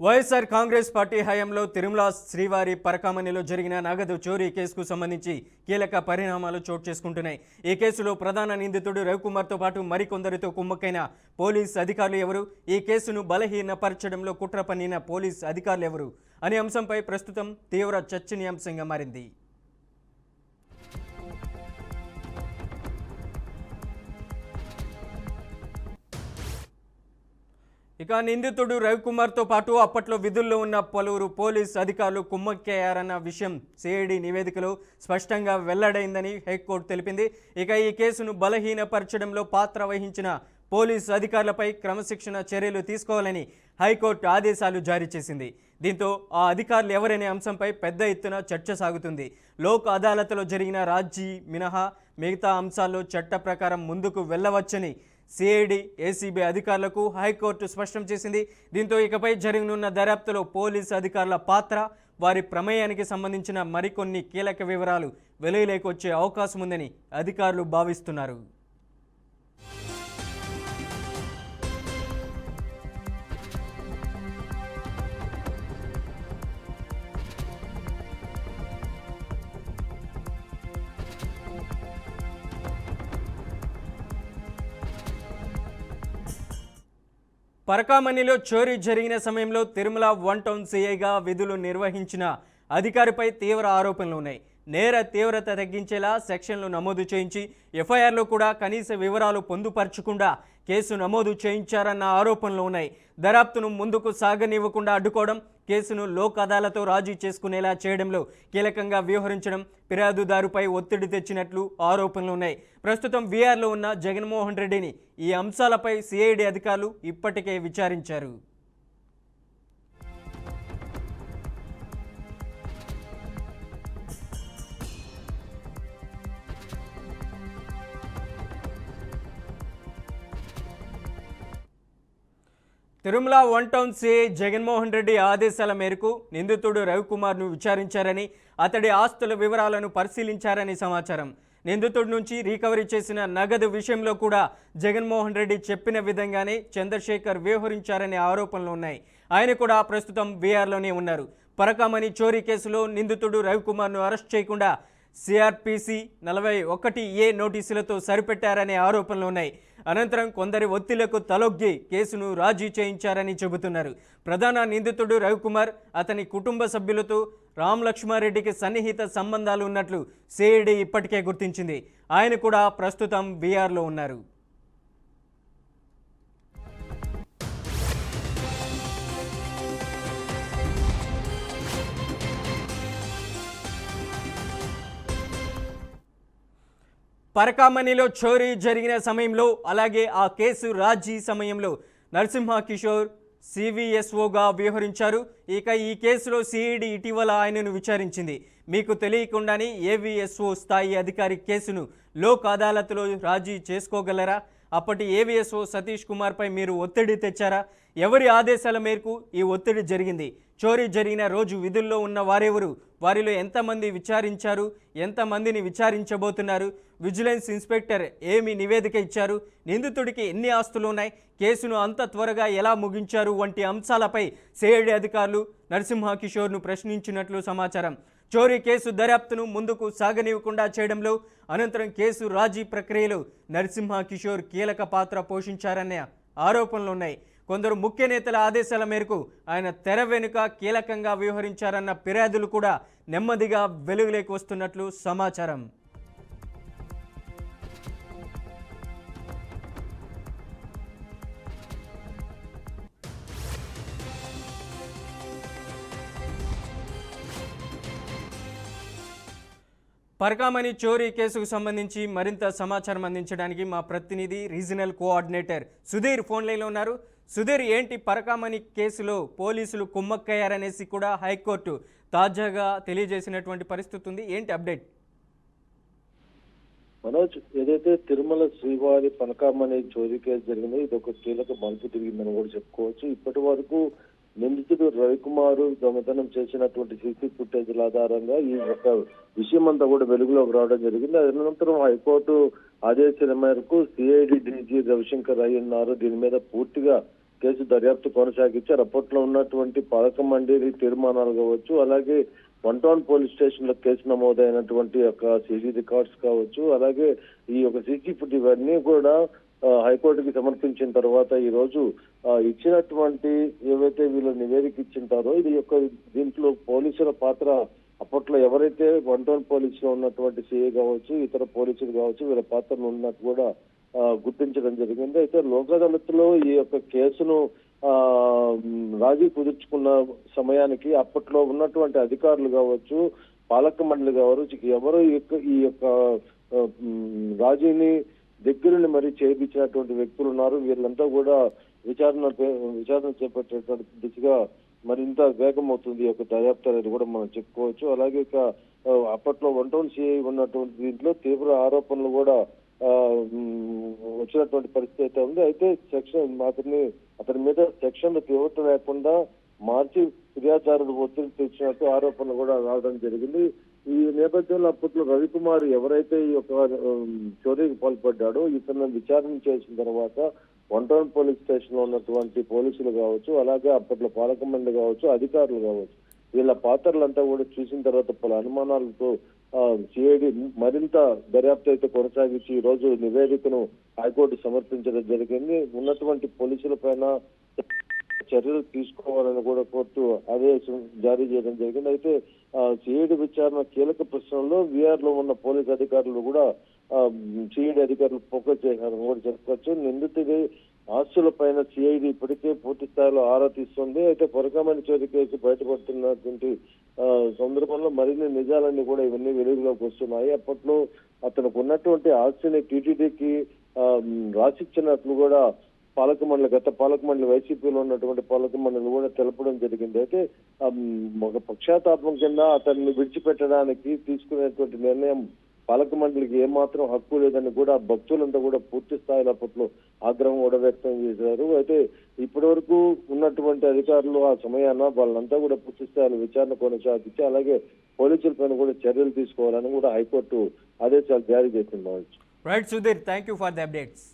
YSR Congress party హయాంలో తిరుమల శ్రీవారి పరకామణిలో జరిగిన నగదు చోరీ కేసుకు సంబంధించి కీలక పరిణామాలు చోటు చేసుకుంటున్నాయి. ఈ కేసులో ప్రధాన నిందితుడు రవికుమార్తో పాటు మరికొందరితో కుమ్మక్కైన పోలీస్ అధికారులు ఎవరు, ఈ కేసును బలహీనపరచడంలో కుట్ర పన్నిన పోలీస్ అధికారులు ఎవరు అనే అంశంపై ప్రస్తుతం తీవ్ర చర్చనీయాంశంగా మారింది. ఇక నిందితుడు రవికుమార్తో పాటు అప్పట్లో విధుల్లో ఉన్న పలువురు పోలీస్ అధికారులు కుమ్మక్కయ్యారన్న విషయం సిఐడి నివేదికలో స్పష్టంగా వెల్లడైందని హైకోర్టు తెలిపింది. ఇక ఈ కేసును బలహీనపరచడంలో పాత్ర వహించిన పోలీస్ అధికారులపై క్రమశిక్షణ చర్యలు తీసుకోవాలని హైకోర్టు ఆదేశాలు జారీ చేసింది. దీంతో ఆ అధికారులు ఎవరనే అంశంపై పెద్ద ఎత్తున చర్చ సాగుతుంది. లోక్ అదాలత్లో జరిగిన రాజీ మినహా మిగతా అంశాల్లో చట్ట ప్రకారం ముందుకు వెళ్ళవచ్చని సిఐడి ఏసీబీ అధికారులకు హైకోర్టు స్పష్టం చేసింది. దీంతో ఇకపై జరగనున్న దర్యాప్తులో పోలీసు అధికారుల పాత్ర, వారి ప్రమేయానికి సంబంధించిన మరికొన్ని కీలక వివరాలు వెలుగులోకి వచ్చే అవకాశం ఉందని అధికారులు భావిస్తున్నారు. పరకామణిలో చోరీ జరిగిన సమయంలో తిరుమల 1 టౌన్ సిఐగా విధులు నిర్వహించిన అధికారిపై తీవ్ర ఆరోపణలు ఉన్నాయి. నేర తీవ్రత తగ్గించేలా సెక్షన్లు నమోదు చేయించి ఎఫ్ఐఆర్లో కూడా కనీస వివరాలు పొందుపరచకుండా కేసు నమోదు చేయించారన్న ఆరోపణలు ఉన్నాయి. దర్యాప్తును ముందుకు సాగనివ్వకుండా అడ్డుకోవడం, కేసును లోక్ అదాలతో రాజీ చేసుకునేలా చేయడంలో కీలకంగా వ్యవహరించడం, ఫిర్యాదుదారుపై ఒత్తిడి తెచ్చినట్లు ఆరోపణలు ఉన్నాయి. ప్రస్తుతం వీఆర్లో ఉన్న జగన్మోహన్ రెడ్డిని ఈ అంశాలపై సిఐడి అధికారులు ఇప్పటికే విచారించారు. తిరుమల 1 టౌన్ సిఐ జగన్మోహన్ రెడ్డి ఆదేశాల మేరకు నిందితుడు రవికుమార్ను విచారించారని, అతడి ఆస్తుల వివరాలను పరిశీలించారని సమాచారం. నిందితుడి నుంచి రికవరీ చేసిన నగదు విషయంలో కూడా జగన్మోహన్ రెడ్డి చెప్పిన విధంగానే చంద్రశేఖర్ వ్యవహరించారనే ఆరోపణలు ఉన్నాయి. ఆయన కూడా ప్రస్తుతం వీఆర్లోనే ఉన్నారు. పరకామణి చోరీ కేసులో నిందితుడు రవికుమార్ను అరెస్ట్ చేయకుండా సిఆర్పిసి 41A నోటీసులతో సరిపెట్టారనే ఆరోపణలు ఉన్నాయి. అనంతరం కొందరి ఒత్తిళ్లకు తలొగ్గి కేసును రాజీ చేయించారని చెబుతున్నారు. ప్రధాన నిందితుడు రవికుమార్, అతని కుటుంబ సభ్యులతో రామలక్ష్మారెడ్డికి సన్నిహిత సంబంధాలు ఉన్నట్లు సిఐడి ఇప్పటికే గుర్తించింది. ఆయన కూడా ప్రస్తుతం వీఆర్లో ఉన్నారు. పరకామణిలో చోరీ జరిగిన సమయంలో, అలాగే ఆ కేసు రాజీ సమయంలో నరసింహ కిషోర్ సివిఎస్ఓగా వ్యవహరించారు. ఇక ఈ కేసులో సిఐడి ఇటీవల ఆయనను విచారించింది. మీకు తెలియకుండానే ఏవిఎస్ఓ స్థాయి అధికారి కేసును లోక్ అదాలత్లో రాజీ చేసుకోగలరా? అప్పటి ఏవిఎస్ఓ సతీష్ కుమార్పై మీరు ఒత్తిడి తెచ్చారా? ఎవరి ఆదేశాల మేరకు ఈ ఒత్తిడి జరిగింది? చోరీ జరిగిన రోజు విధుల్లో ఉన్న వారెవరు? వారిలో ఎంతమంది విచారించారు? ఎంతమందిని విచారించబోతున్నారు? విజిలెన్స్ ఇన్స్పెక్టర్ ఏమి నివేదిక ఇచ్చారు? నిందితుడికి ఎన్ని ఆస్తులు ఉన్నాయి? కేసును అంత త్వరగా ఎలా ముగించారు? వంటి అంశాలపై సిఐడి అధికారులు నరసింహ కిషోర్ను ప్రశ్నించినట్లు సమాచారం. చోరీ కేసు దర్యాప్తును ముందుకు సాగనివ్వకుండా చేయడంలో, అనంతరం కేసు రాజీ ప్రక్రియలో నరసింహ కిషోర్ కీలక పాత్ర పోషించారనే ఆరోపణలున్నాయి. కొందరు ముఖ్య నేతల ఆదేశాల మేరకు ఆయన తెర వెనుక కీలకంగా వ్యవహరించారన్న ఫిర్యాదులు కూడా నెమ్మదిగా వెలుగులోకి వస్తున్నట్లు సమాచారం. పరకామణి చోరీ కేసుకు సంబంధించి మరింత సమాచారం అందించడానికి మా ప్రతినిధి రీజనల్ కోఆర్డినేటర్ సుధీర్ ఫోన్ లైన్లో ఉన్నారు. సుధీర్, ఏంటి పరకామణి కేసులో పోలీసులు కుమ్మక్కయ్యారనేసి కూడా హైకోర్టు తాజాగా తెలియజేసినటువంటి పరిస్థితి ఉంది, ఏంటి అప్డేట్? మనోజ్, ఏదైతే తిరుమల శ్రీవారి పరకామణి చోరీ కేసు జరిగిందో ఇది ఒక కీలక మలుపు తిరిగిందని కూడా చెప్పుకోవచ్చు. ఇప్పటి వరకు నిందితుడు రవికుమార్ దొంగతనం చేసినటువంటి సీసీ ఫుటేజ్ల ఆధారంగా ఈ ఒక విషయం అంతా కూడా వెలుగులోకి రావడం జరిగింది. అనంతరం హైకోర్టు ఆదేశాల మేరకు సిఐడి డీజీ రవిశంకర్ అయ్యన్నారు దీని మీద పూర్తిగా కేసు దర్యాప్తు కొనసాగించారు. అప్పట్లో ఉన్నటువంటి పాలక మండలి తీర్మానాలు కావచ్చు, అలాగే 1 టౌన్ పోలీస్ స్టేషన్ లో కేసు నమోదైనటువంటి యొక్క సీసీ రికార్డ్స్ కావచ్చు, అలాగే ఈ యొక్క సీసీ ఫుటేజ్ ఇవన్నీ కూడా హైకోర్టుకి సమర్పించిన తర్వాత ఈ రోజు ఇచ్చినటువంటి ఏవైతే వీళ్ళు నివేదిక ఇచ్చింటారో ఇది యొక్క దీంట్లో పోలీసుల పాత్ర అప్పట్లో ఎవరైతే 1 టౌన్ పోలీసులో ఉన్నటువంటి సిఐ కావచ్చు, ఇతర పోలీసులు కావచ్చు, వీళ్ళ పాత్రలు ఉన్నట్టు కూడా గుర్తించడం జరిగింది. అయితే లోక్ అదాలత్లో ఈ యొక్క కేసును రాజీ కుదుర్చుకున్న సమయానికి అప్పట్లో ఉన్నటువంటి అధికారులు కావచ్చు, పాలక మండలి కావచ్చు, ఎవరు ఈ యొక్క రాజీని దగ్గరుని మరి చేయించినటువంటి వ్యక్తులు ఉన్నారు. వీళ్ళంతా కూడా విచారణ చేపట్టేటువంటి దిశగా మరింత వేగం అవుతుంది ఈ యొక్క దర్యాప్తు అనేది కూడా మనం చెప్పుకోవచ్చు. అలాగే ఇక అప్పట్లో 1 టౌన్ సిఐ ఉన్నటువంటి దీంట్లో తీవ్ర ఆరోపణలు కూడా వచ్చినటువంటి పరిస్థితి అయితే ఉంది. అయితే అతని మీద సెక్షన్లు తీవ్రత లేకుండా మార్చి ఫిర్యాదుదారుడు ఒత్తిడి తెచ్చినట్టు ఆరోపణలు కూడా రావడం జరిగింది. ఈ నేపథ్యంలో అప్పట్లో రవికుమార్ ఎవరైతే ఈ యొక్క చోరీకి పాల్పడ్డాడో ఇతను విచారణ చేసిన తర్వాత 1 టౌన్ పోలీస్ స్టేషన్ లో ఉన్నటువంటి పోలీసులు కావచ్చు, అలాగే అప్పట్లో పాలక మండలి కావచ్చు, అధికారులు కావచ్చు, వీళ్ళ పాత్రలంతా కూడా చూసిన తర్వాత పలు అనుమానాలతో సిఐడి మరింత దర్యాప్తు అయితే కొనసాగించి ఈ రోజు నివేదికను హైకోర్టు సమర్పించడం జరిగింది. ఉన్నటువంటి పోలీసుల పైన చర్యలు తీసుకోవాలని కూడా కోర్టు ఆదేశం జారీ చేయడం జరిగింది. అయితే సిఐడి విచారణ కీలక ప్రశ్నల్లో వీఆర్ లో ఉన్న పోలీసు అధికారులు కూడా సిఐడి అధికారులు ఫోకస్ చేశారని కూడా చెప్పుకోవచ్చు. నిందితుడి ఆస్తుల పైన సిఐడి ఇప్పటికే పూర్తి స్థాయిలో ఆరా తీస్తుంది. అయితే పొరకామణి చోరీ కేసు బయటపడుతున్నటువంటి సందర్భంలో మరిన్ని నిజాలన్నీ కూడా ఇవన్నీ వెలుగులోకి వస్తున్నాయి. అప్పట్లో అతనికి ఉన్నటువంటి ఆస్తిని టీటీడీకి రాసిచ్చినట్లు కూడా గత పాలక మండలి వైసీపీలో ఉన్నటువంటి పాలక మండలి కూడా తెలపడం జరిగింది. అయితే ఒక పక్షాతాపం కింద అతన్ని విడిచిపెట్టడానికి తీసుకునేటువంటి నిర్ణయం పాలక మండలికి ఏమాత్రం హక్కు లేదని కూడా భక్తులంతా కూడా పూర్తి స్థాయిలో అప్పట్లో ఆగ్రహం కూడా వ్యక్తం చేశారు. అయితే ఇప్పటి వరకు ఉన్నటువంటి అధికారులు ఆ సమయాన వాళ్ళంతా కూడా పూర్తి స్థాయిలో విచారణ కొనసాగించి అలాగే పోలీసుల పైన కూడా చర్యలు తీసుకోవాలని కూడా హైకోర్టు ఆదేశాలు జారీ చేసింది. Right Sudheer, thank you for the updates.